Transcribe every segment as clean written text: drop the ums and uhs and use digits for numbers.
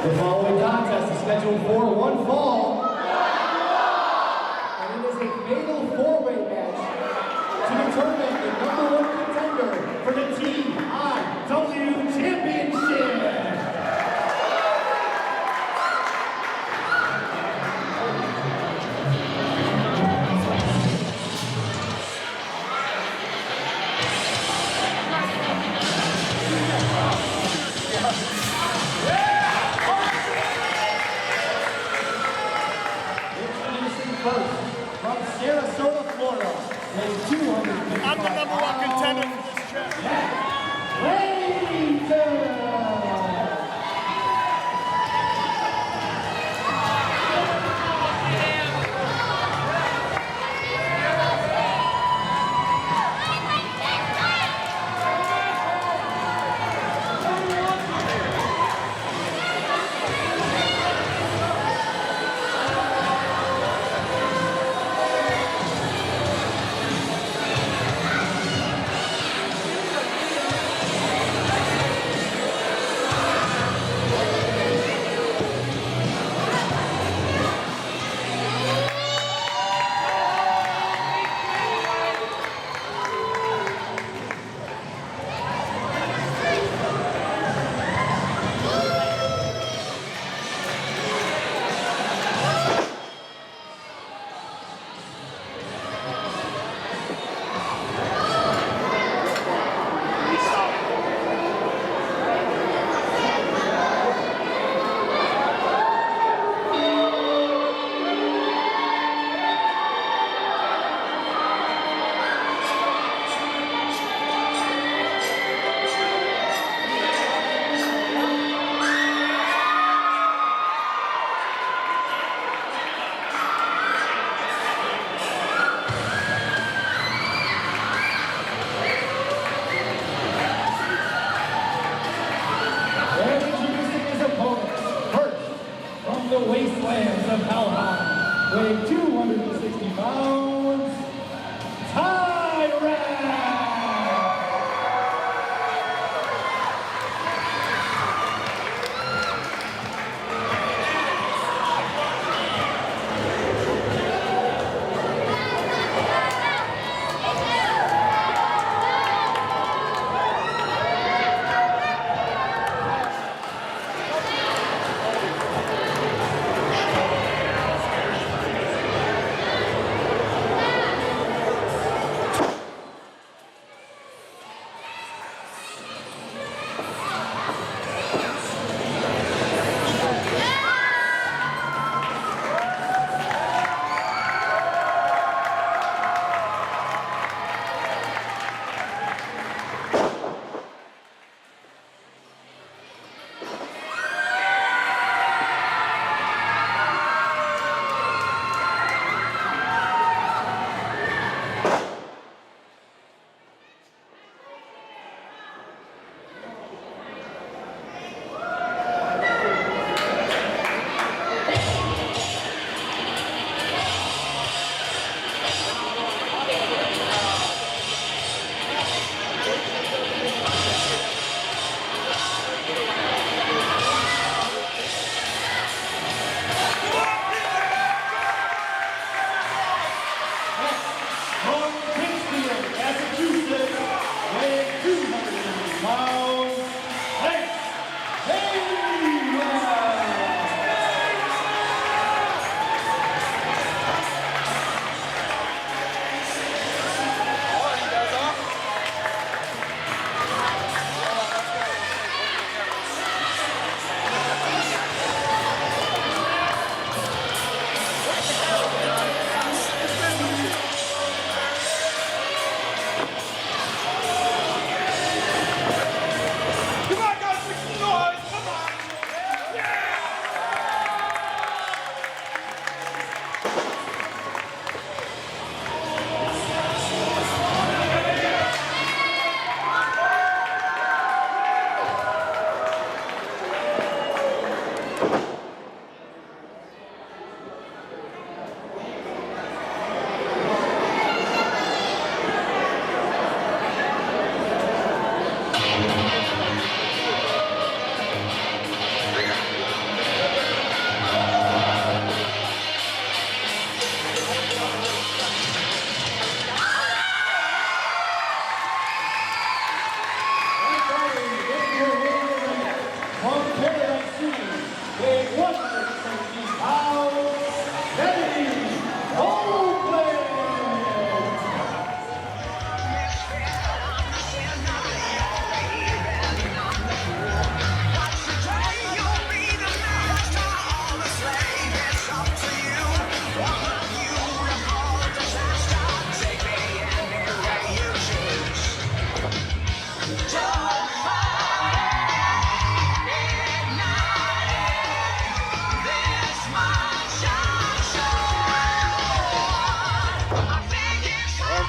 The following contest is scheduled for one fall, and it is a fatal four-way match to determine the #1 contender for the TIW Championship. First, from Sarasota, Florida, weighing 255 I'm the #1 contender for this trip. Zack Clayton. The wastelands of Valhalla, weighing 260 pounds, Tyrek! weighing 117 pounds, Kennedi Copeland.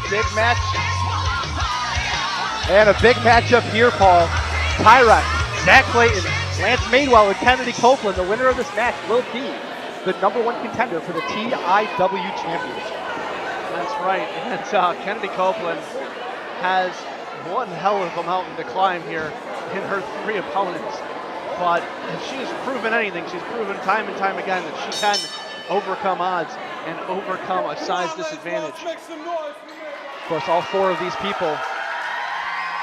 Big match. And a big matchup here, Paul. Tyrek, Zack Clayton, Lance Madewell, and Kennedi Copeland. The winner of this match will be the #1 contender for the TIW Championship. That's right. And Kennedi Copeland has one hell of a mountain to climb here in her 3 opponents. But if she has proven anything, she's proven time and time again that she can overcome odds and overcome a size disadvantage. Of course, all 4 of these people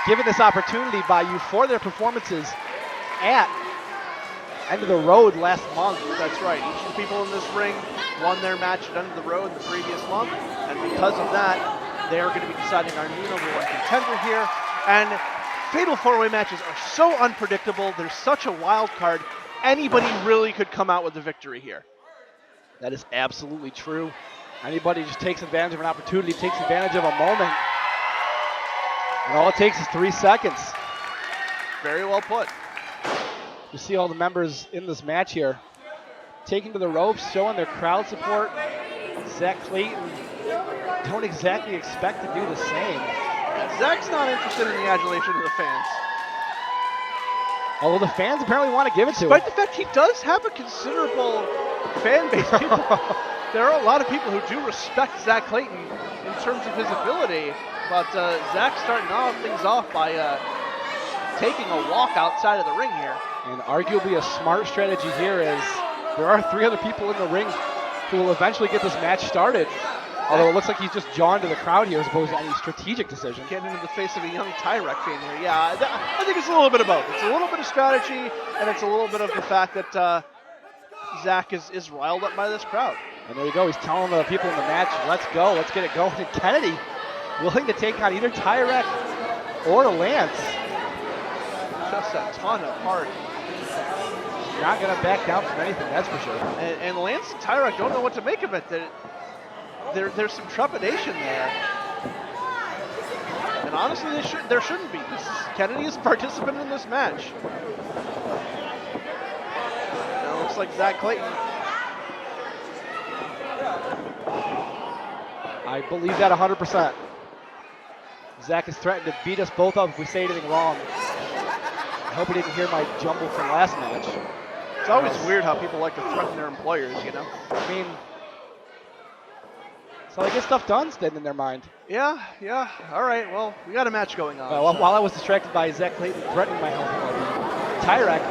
given this opportunity by you for their performances at End of the Road last month. That's right. Each of the people in this ring won their match at End of the Road the previous month, and because of that, they are going to be deciding our new #1 contender here. And fatal 4-way matches are so unpredictable. There's such a wild card. Anybody really could come out with the victory here. That is absolutely true. Anybody just takes advantage of an opportunity, takes advantage of a moment. And all it takes is 3 seconds. Very well put. You see all the members in this match here taking to the ropes, showing their crowd support. Zack Clayton don't exactly expect to do the same. Zack's not interested in the adulation of the fans. Although the fans apparently want to give it to him. Despite the fact he does have a considerable fan base. There are a lot of people who do respect Zack Clayton in terms of his ability, but Zack's starting things off by taking a walk outside of the ring here. And arguably a smart strategy here is there are 3 other people in the ring who will eventually get this match started. Although it looks like he's just jawing to the crowd here as opposed to any strategic decision. Getting into the face of a young Tyrek fan here. Yeah, I think it's a little bit of both. It's a little bit of strategy, and it's a little bit of the fact that Zack is riled up by this crowd. And there you go, he's telling the people in the match, let's go, let's get it going. And Kennedi willing to take on either Tyrek or Lance. Just a ton of heart. Not going to back down from anything, that's for sure. And Lance and Tyrek don't know what to make of it. There's some trepidation there. And honestly, there shouldn't be. Kennedi is a participant in this match. And it looks like Zack Clayton. I believe that 100%. Zack has threatened to beat us both up if we say anything wrong. I hope he didn't hear my jumble from last match. It's always weird how people like to threaten their employers, you know? I mean, so they get stuff done then in their mind. Yeah. All right, well, we got a match going on. While I was distracted by Zack Clayton threatening my health, Tyrek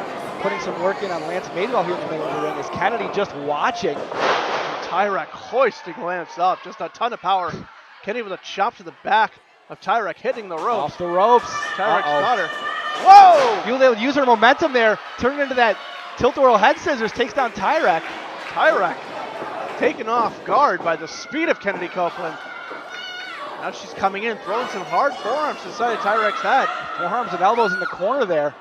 putting some work in on Lance Madewell here in the middle of the ring. Is Kennedi just watching? Tyrek hoisting Lance up, just a ton of power. Kennedi with a chop to the back of Tyrek, hitting the ropes. Off the ropes. Tyrek's got her. Whoa! You'll able to use her momentum there, turn it into that tilt-a-whirl head scissors, takes down Tyrek. Tyrek taken off guard by the speed of Kennedi Copeland. Now she's coming in, throwing some hard forearms inside of Tyrek's head. Forearms and elbows in the corner there.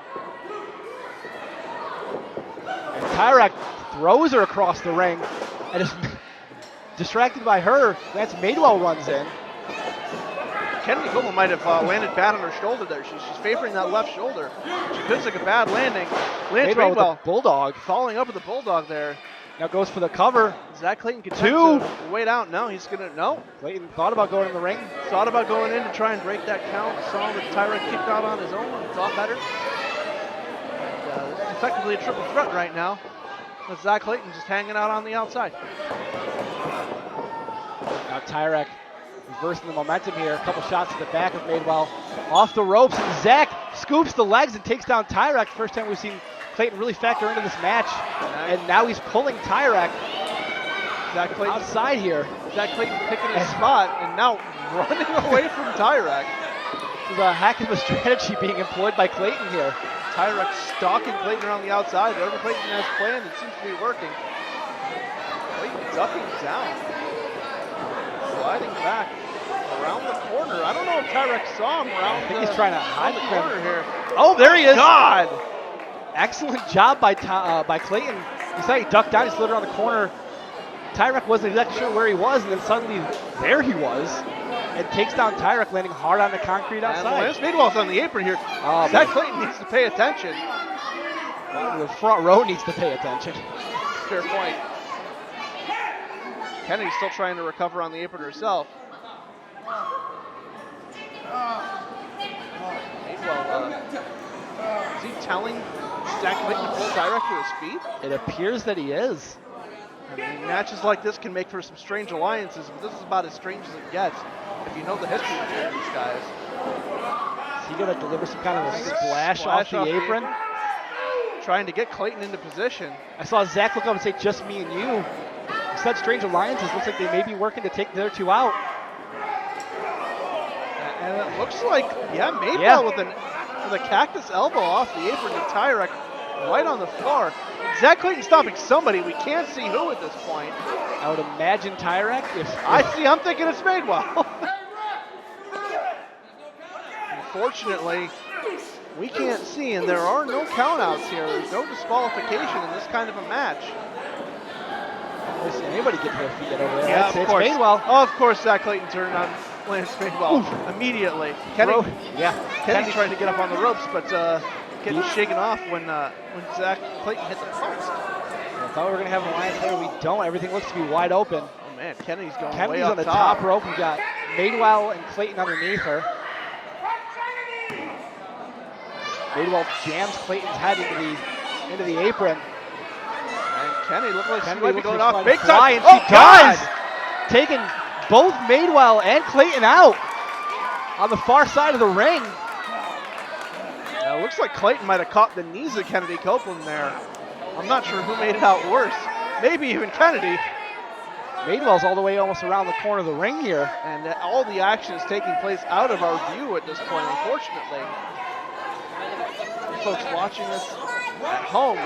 And Tyrek throws her across the ring and is distracted by her. Lance Madewell runs in. Kennedi Copeland might have landed bad on her shoulder there. She's favoring that left shoulder. She could take a bad landing. Lance Madewell with Madewell the bulldog. following up with the bulldog there. Now goes for the cover. Zack Clayton can wait out. No, he's gonna Clayton thought about going in the ring. Thought about going in to try and break that count. Saw that Tyrek kicked out on his own and thought better. And, this is effectively a triple threat right now. With Zack Clayton just hanging out on the outside. Now Tyrek reversing the momentum here. A couple shots to the back of Madewell. Off the ropes, and Zack scoops the legs and takes down Tyrek. First time we've seen Clayton really factor into this match. And now he's pulling Tyrek Zack Clayton outside here. Zack Clayton picking his spot and now running away from Tyrek. This is a heck of a strategy being employed by Clayton here. Tyrek stalking Clayton around the outside. Whatever Clayton has planned, it seems to be working. Clayton ducking down. Sliding back around the corner. I don't know if Tyrek saw him around. I think he's trying to hide the the corner here. Oh, there he is. God! Excellent job by Clayton. He said he ducked down, he slid around the corner. Tyrek wasn't exactly sure where he was, and then suddenly there he was. And takes down Tyrek, landing hard on the concrete outside. And Lance Madewell's on the apron here. Zack Clayton needs to pay attention. The front row needs to pay attention. Fair point. Kennedy's still trying to recover on the apron herself. Madewell, is he telling Zack Clayton to pull Tyrek to his feet? It appears that he is. I mean, matches like this can make for some strange alliances, but this is about as strange as it gets if you know the history of these guys. Is he going to deliver some kind of a splash off the apron? Trying to get Clayton into position. I saw Zack look up and say, just me and you. He said strange alliances. Looks like they may be working to take the other two out. And it looks like, Madewell with a cactus elbow off the apron to Tyrek right on the floor. Zack Clayton stopping somebody. We can't see who at this point. I would imagine Tyrek. I'm thinking it's Madewell. Unfortunately, we can't see, and there are no countouts here. There's no disqualification in this kind of a match. I don't see anybody get to their feet over there. Yeah, It's of course. Madewell. Oh, of course, Zack Clayton turned on Lance Madewell immediately. Kennedy trying to get up on the ropes, but getting shaken off when Zack Clayton hit the post. I thought we were going to have an alliance there. We don't. Everything looks to be wide open. Oh, man, Kennedy's going way Kennedy's up on the top rope. We got Madewell and Clayton underneath her. Madewell jams Clayton's head into the apron. And Kennedy looked like she might be going like off big fly, time. and she does! Taking both Madewell and Clayton out on the far side of the ring. It looks like Clayton might have caught the knees of Kennedy Copeland there. I'm not sure who made it out worse. Maybe even Kennedy. Madewell's all the way almost around the corner of the ring here. And all the action is taking place out of our view at this point, unfortunately. Folks watching this at home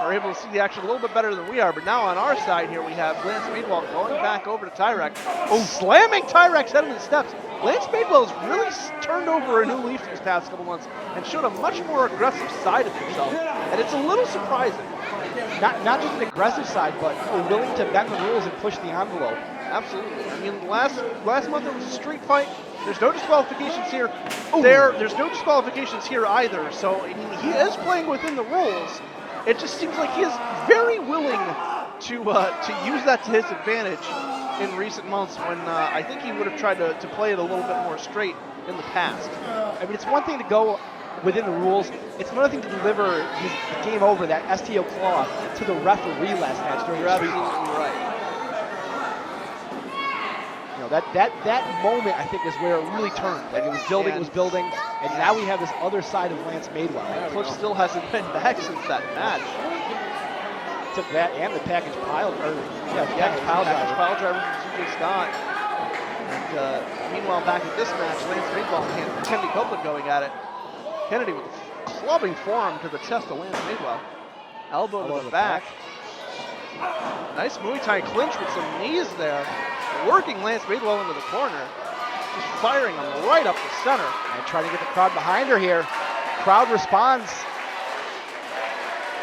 are able to see the action a little bit better than we are. But now on our side here, we have Lance Madewell going back over to Tyrek. Oh, slamming Tyrek's head into the steps. Lance Madewell has really turned over a new leaf these past couple months and showed a much more aggressive side of himself. And it's a little surprising. Not just an aggressive side, but willing to bend the rules and push the envelope. Absolutely. I mean, last month it was a street fight. There's no disqualifications here. There's no disqualifications here either. So I mean, he is playing within the rules. It just seems like he is very willing to use that to his advantage in recent months when I think he would have tried to play it a little bit more straight in the past. I mean, it's one thing to go within the rules. It's another thing to deliver his game over, that STO claw, to the referee last match during the street. Absolutely right. You know, that moment, I think, is where it really turned. Like, it was building, and now we have this other side of Lance Madewell. Cliff still hasn't been back since that match. Took that and the package pile, package pile driver. from CJ Scott. And meanwhile, back at this match, Lance Madewell and Kennedy Copeland going at it. Kennedy with a clubbing forearm to the chest of Lance Madewell. Elbow to the back. Nice Muay Thai clinch with some knees there. Working Lance Madewell into the corner. Just firing him right up the center. And trying to get the crowd behind her here. Crowd responds.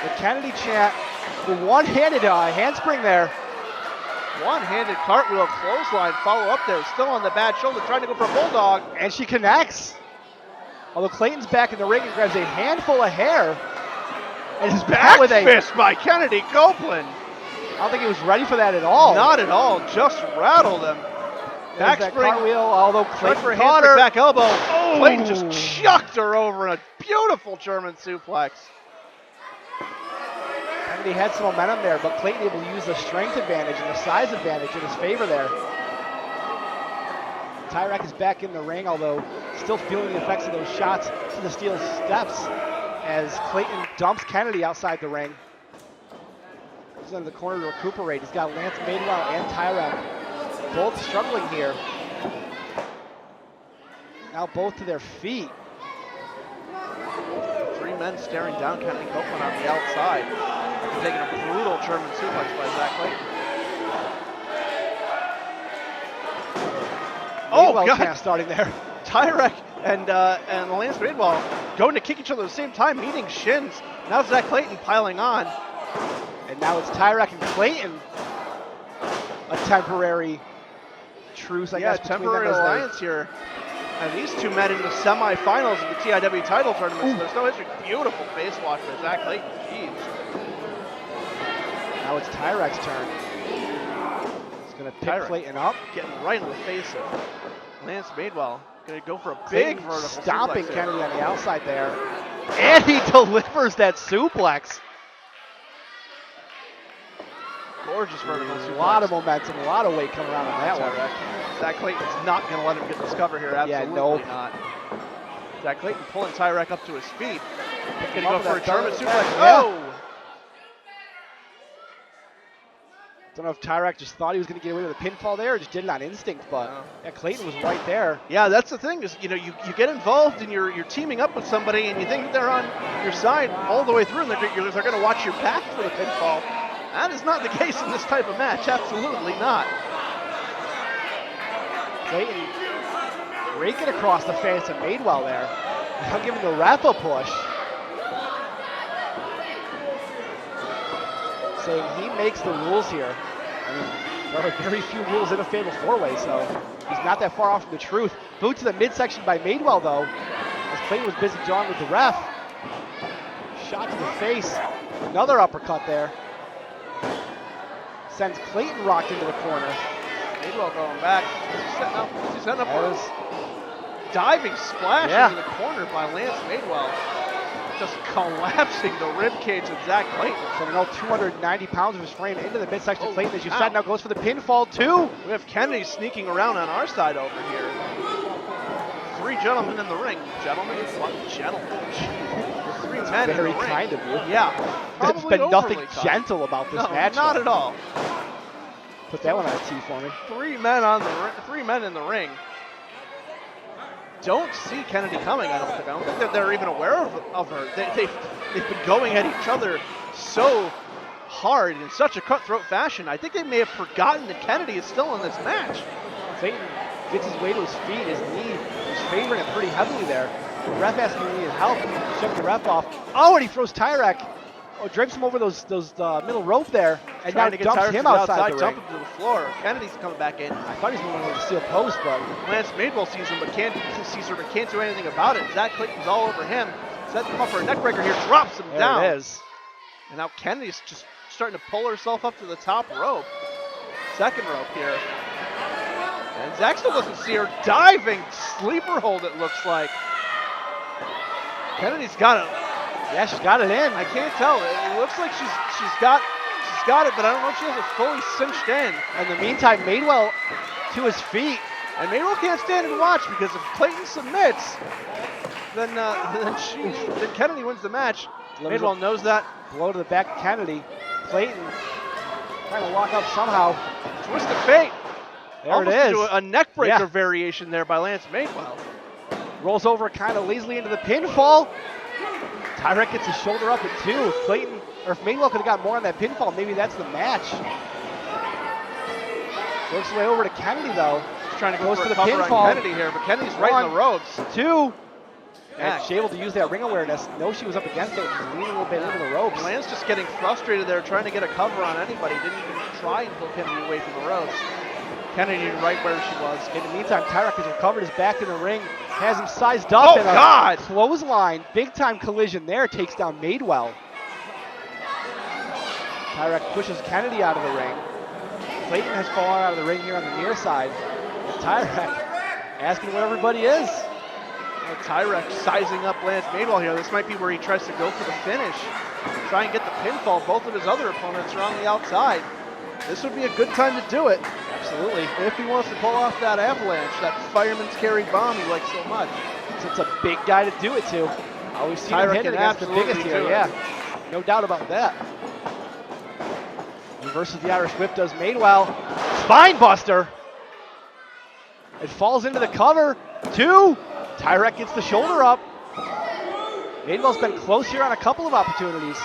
The Kennedy chant. The one-handed handspring there. One-handed cartwheel clothesline follow up there. Still on the bad shoulder, trying to go for a bulldog. And she connects. Although Clayton's back in the ring and grabs a handful of hair. And is back with a fist by Kennedy Copeland. I don't think he was ready for that at all. Not at all, just rattled him. Back spring cartwheel, although Clayton for a caught her. Back elbow. Oh. Clayton just chucked her over in a beautiful German suplex. Kennedy had some momentum there, but Clayton able to use the strength advantage and the size advantage in his favor there. Tyrek is back in the ring, although still feeling the effects of those shots to the steel steps as Clayton dumps Kennedy outside the ring. He's in the corner to recuperate. He's got Lance Madewell and Tyrek both struggling here. Now both to their feet. 3 men men staring down Kennedy Copeland on the outside. After taking a brutal German suplex by Zack Clayton. Oh, Madewell God. camp starting there. Tyrek and Lance Madewell going to kick each other at the same time, meeting shins. Now Zack Clayton piling on. And now it's Tyrek and Clayton. A temporary truce, I guess, between temporary them as alliance here. And these two met in the semifinals of the TIW title tournament, so there's no history. Beautiful face wash by Zack Clayton. Jeez. Now it's Tyrek's turn. He's going to pick Tyrek Clayton up. getting right in the face of Lance Madewell. Going to go for a Clayton big vertical stomping suplex here. Kennedy on the outside there. And he delivers that suplex. Gorgeous vertical suplex. A lot of momentum, a lot of weight coming around on that one. Tyrek. Zack Clayton's not going to let him get this cover here. Absolutely nope. not. Zack Clayton pulling Tyrek up to his feet. Going to him go up for a with that German third- suplex. yeah. Oh! Don't know if Tyrek just thought he was going to get away with a pinfall there or just did it on instinct, but No. yeah, Clayton was right there. Yeah, that's the thing is, you know, you get involved and you're teaming up with somebody and you think they're on your side all the way through and they're going to watch your back for the pinfall. That is not the case in this type of match. Absolutely not. Clayton raking across the face of Madewell there. Now giving the ref a push. Saying he makes the rules here. I mean, there are very few rules in a fatal four-way, so he's not that far off from the truth. Boot to the midsection by Madewell, though, as Clayton was busy jawing with the ref. Shot to the face. Another uppercut there. Sends Clayton rocked into the corner. Madewell going back. He's setting up for That a diving splash into the corner by Lance Madewell. Just collapsing the ribcage of Zack Clayton. Sending all 290 pounds of his frame into the midsection of Oh, Clayton, as you wow. said, now goes for the pinfall, too. We have Kennedy sneaking around on our side over here. Three gentlemen in the ring. Gentlemen? What gentlemen? The three men in the Very ring. kind of you. Yeah. There's Probably been nothing overly kind. gentle about this No, match. not though. at all. Put that one on a tee for me. Three men in the ring. Don't see Kennedy coming, I don't think. I don't think that they're even aware of her. They've been going at each other so hard in such a cutthroat fashion. I think they may have forgotten that Kennedy is still in this match. Clayton gets his way to his feet. His knee is favoring him pretty heavily there. The ref asking if he needed help. Shoved the ref off. Oh, and he throws Tyrek. Oh, drapes him over those middle rope there, and now Trying to get dumps Tyrek him to the outside the dump ring. him to the floor. Kennedy's coming back in. I thought he was moving over the steel post, but Lance Madewell sees him, but can't do anything about it. Zack Clayton's all over him. Sets him up for a neck breaker here, drops him there down. it is. And now Kennedy's just starting to pull herself up to the top rope. Second rope here. And Zack still doesn't see her. Diving sleeper hold, it looks like. Kennedy's got it. Yeah, she's got it in. I can't tell. It looks like she's got it, but I don't know if she has it fully cinched in. In the meantime, Madewell to his feet. And Madewell can't stand and watch because if Clayton submits, then Kennedy wins the match. Delivers Madewell knows that. Blow to the back of Kennedy. Clayton trying to lock up somehow. Twist of fate. There Almost it into is. a neck breaker Yeah. variation there by Lance Madewell. Rolls over kind of lazily into the pinfall. Tyrek gets his shoulder up at two. If Clayton, or if Madewell could have got more on that pinfall, maybe that's the match. Works his way over to Kennedy though. He's trying to go Goes for for the the cover pinfall. on Kennedy here, but Kennedy's right in the One. ropes. Two. Yeah. And she's able to use that ring awareness. Know she was up against it. She's leaning a little bit into the ropes. Lance just getting frustrated there, trying to get a cover on anybody. Didn't even try and pull Kennedy away from the ropes. Kennedy right where she was. In the meantime, Tyrek has recovered his back in the ring. Has him sized up. Oh, and a God! Clothesline. Big time collision there. Takes down Madewell. Tyrek pushes Kennedy out of the ring. Clayton has fallen out of the ring here on the near side. And Tyrek asking where everybody is. Tyrek sizing up Lance Madewell here. This might be where he tries to go for the finish. Try and get the pinfall. Both of his other opponents are on the outside. This would be a good time to do it. Absolutely. If he wants to pull off that avalanche, that fireman's carry bomb he likes so much. So it's a big guy to do it to. Always seen him Tyrek hit it can against the absolutely biggest here. do it. Yeah. No doubt about that. Reverses the Irish whip, does Madewell. Spine buster. It falls into the cover. Two. Tyrek gets the shoulder up. Madewell's been close here on a couple of opportunities.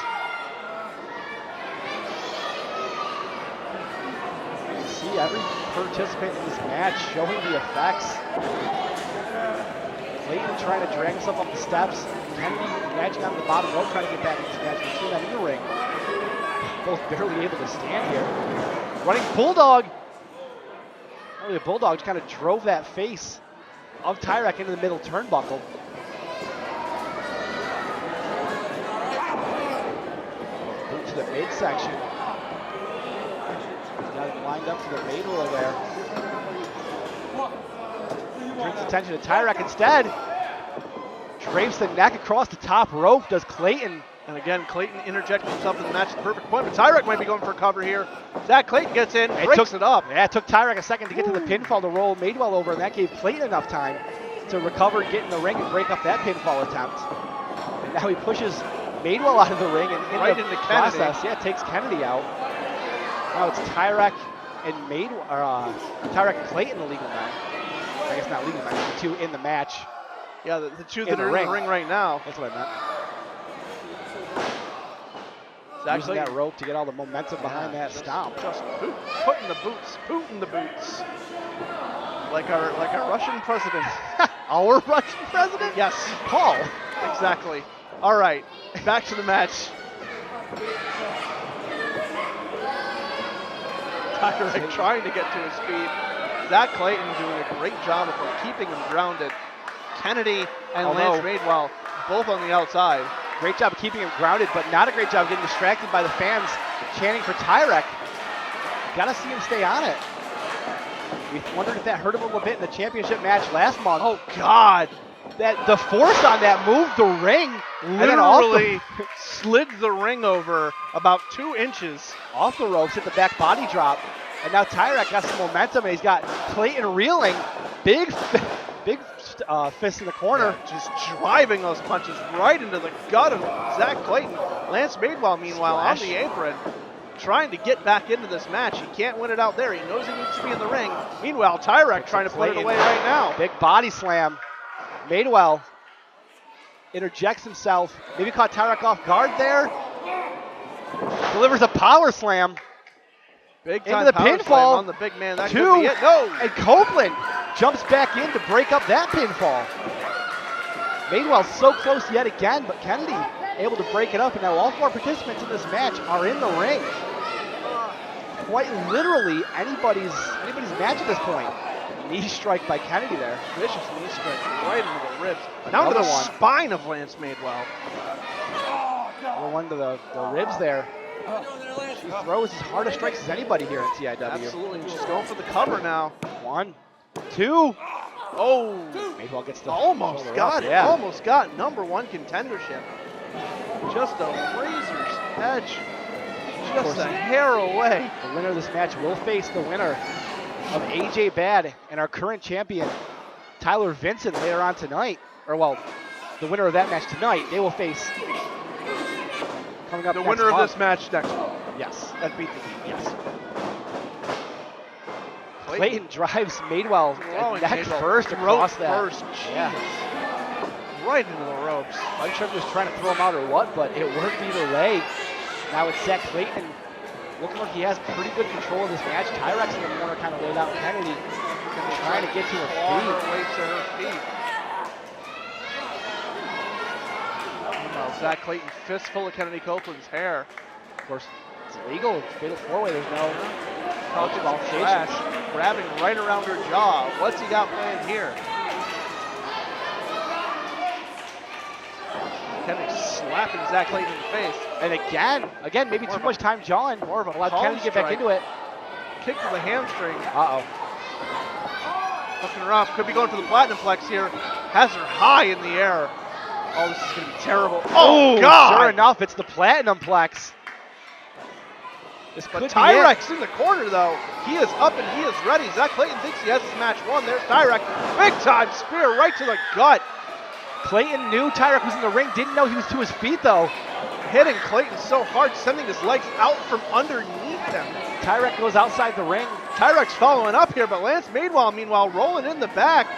You see every participant in this match showing the effects. Clayton trying to drag himself up the steps. Kennedi matching on the bottom rope, trying to get back into this match. Between them in the ring. Both barely able to stand here. Running bulldog. Not really a bulldog, just kind of drove that face of Tyrek into the middle turnbuckle. Boot to the midsection. Got it lined up to the Madewell there. Brings attention to Tyrek instead. Drapes the neck across the top rope, does Clayton. And again, Clayton interjecting himself in the match at the perfect point, but Tyrek might be going for a cover here. Zack Clayton gets in, breaks it up. Yeah, it took Tyrek a second to get to the pinfall to roll Madewell over, and that gave Clayton enough time to recover, get in the ring, and break up that pinfall attempt. And now he pushes Madewell out of the ring and right into Kennedi. process. Yeah, takes Kennedi out. Now it's Tyrek and Tyrek and Clayton, the legal men. I guess not legal men, the two in the match. Yeah, the two that are in the ring right now. That's what I meant. Zack Using Clayton. that rope to get all the momentum behind that stomp. Just putting the boots. Like our Russian president. Our Russian president? Yes, Paul. exactly. All right, back to the match. Tyrek trying to get to his feet. Zack Clayton doing a great job of keeping him grounded. Kennedi and Lance Madewell both on the outside. Great job of keeping him grounded, but not a great job getting distracted by the fans chanting for Tyrek. Gotta see him stay on it. We wondered if that hurt him a little bit in the championship match last month. Oh God! That the force on that moved the ring, and then off Literally slid the ring over about 2 inches. off the ropes, hit the back body drop, and now Tyrek got some momentum, and he's got Clayton reeling, big fist in the corner. Yeah, just driving those punches right into the gut of Zack Clayton. Lance Madewell, meanwhile, Splash. on the apron, trying to get back into this match. He can't win it out there. He knows he needs to be in the ring. Meanwhile, Tyrek trying to put it away right now. Big body slam. Madewell interjects himself. Maybe caught Tyrek off guard there. Delivers a power slam. Big into time the power slam pinfall. on the big man. That Two. could be it. No. And Copeland jumps back in to break up that pinfall. Madewell so close yet again, but Kennedi able to break it up, and now all 4 participants in this match are in the ring. Quite literally anybody's match at this point. Knee strike by Kennedi there. Vicious knee strike right into the ribs. Down to the spine of Lance Madewell. One to the ribs there. He throws as hard of strikes as anybody here in TIW. Absolutely. She's going for the cover now. 1, 2. Oh. Madewell gets the Almost shoulder got up, it. yeah. Almost got #1 contendership. Just a razor's edge. Just a hair away. The winner of this match will face the winner of AJ Bad and our current champion, Tyler Vincent, later on tonight. Or, well, the winner of that match tonight, they will face coming up The next winner of month. this match next month. Yes. That beat the heat. Yes. Clayton drives Madewell neck first across that. First. Yeah. Right into the ropes. Unsure if he was trying to throw him out or what, but it worked either way. Now it's Zack Clayton looking like he has pretty good control of this match. Tyrek's in the corner, kind of laid out. Kennedi trying to get to her Claw her feet. way to her feet. Meanwhile, Zack Clayton fistful of Kennedi Copeland's hair. Of course, it's illegal. It's fatal 4-way. There's no Couch flash, grabbing right around her jaw. What's he got planned here? Kennedy slapping Zack Clayton in the face. And again, maybe too much time jawing. More of a Allowed palm Kennedi to get back strike. into it. Kick to the hamstring. Uh-oh. Looking her up. Could be going for the platinum flex here. Has her high in the air. Oh, this is going to be terrible. Oh, God! Sure enough, it's the platinum plex. This could But be Tyrek's in the corner, though. He is up and he is ready. Zack Clayton thinks he has this match won. There's Tyrek. Big time spear right to the gut. Clayton knew Tyrek was in the ring, didn't know he was to his feet, though. Hitting Clayton so hard, sending his legs out from underneath him. Tyrek goes outside the ring. Tyrek's following up here, but Lance Madewell, meanwhile, rolling in the back.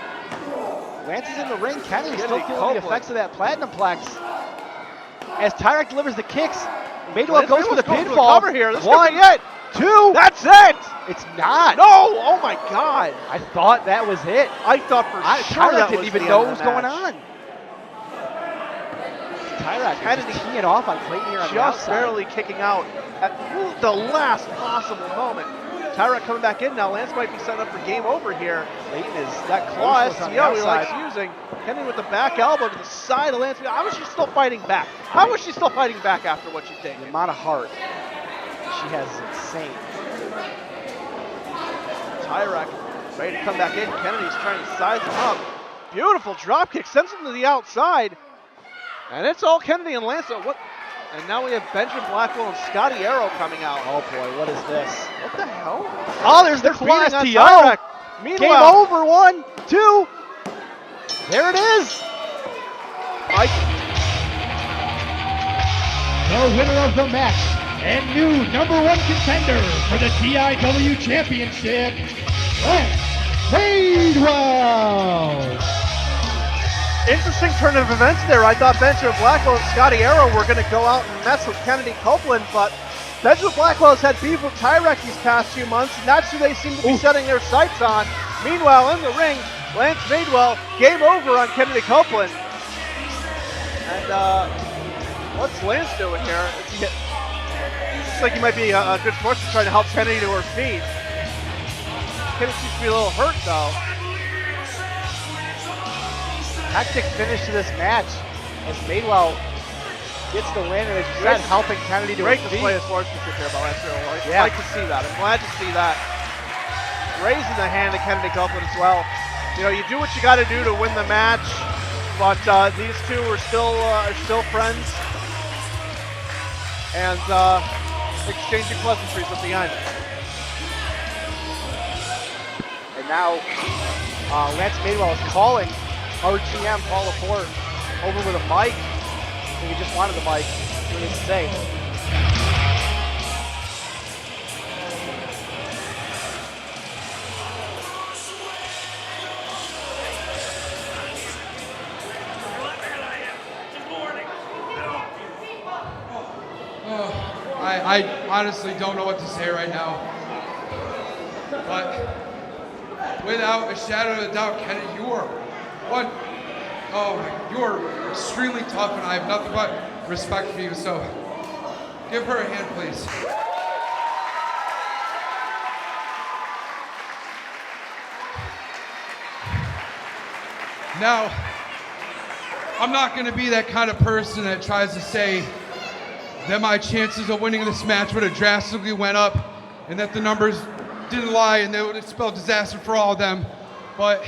Lance is in the ring. Kennedy still Kennedi feeling Copeland. the effects of that platinum plex. as Tyrek delivers the kicks. Madewell goes for the going for the pinfall. cover here. This One, could be it. 2. That's it. It's not. No. Oh my God. I thought that was it. I thought for sure Tyrek that didn't was even the know end what was of the going match. on. Tyrek Kennedy just teeing off on Clayton here on the Just outside. barely kicking out at the last possible moment. Tyrek coming back in now. Lance might be set up for game over here. Clayton is That claw useless on the STO he likes outside. using. Kennedy with the back elbow to the side of Lance. How is she still fighting back? How is she still fighting back after what she's The taken? amount of heart she has is insane. Tyrek ready to come back in. Kennedy's trying to size him up. Beautiful drop kick, sends him to the outside. And it's all Kennedy and Lance. What? And now we have Benjamin Blackwell and Scotty Arrow coming out. Oh boy, what is this? What the hell? Oh, there's the They're claw beating on STO. Tyrek. Game Meanwhile, over. 1, 2. There it is. The winner of the match and new #1 contender for the TIW Championship, Zack Clayton. interesting turn of events there. I thought Benjamin Blackwell and Scotty Arrow were going to go out and mess with Kennedy Copeland, but Benjamin Blackwell has had beef with Tyrek these past few months, and that's who they seem to be setting their sights on. Meanwhile, in the ring, Lance Madewell, game over on Kennedy Copeland. And what's Lance doing here? Looks like he might be a good sportsman trying to help Kennedy to her feet. Kennedy seems to be a little hurt though. Hectic finish to this match as Madewell gets the win, and as you said, helping Kennedy to Great her display feet. of sportsmanship here by Lance Madewell. Yeah. I'd like to see that. I'm glad to see that. Raising the hand to Kennedy Copeland as well. You know, you do what you got to do to win the match, but these two are still friends, and exchanging pleasantries at the end. And now Lance Madewell is calling our GM, Paul Laporte, over with a mic. I think he just wanted the mic. What did he say? I honestly don't know what to say right now. But without a shadow of a doubt, Kennedy, you are extremely tough, and I have nothing but respect for you. So give her a hand, please. Now, I'm not going to be that kind of person that tries to say that my chances of winning this match would have drastically went up and that the numbers didn't lie and they would have spelled disaster for all of them. But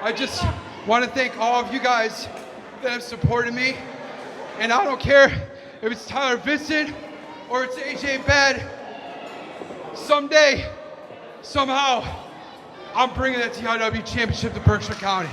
I just want to thank all of you guys that have supported me. And I don't care if it's Tyler Vincent or it's AJ Bed. Someday, somehow, I'm bringing that TIW championship to Berkshire County.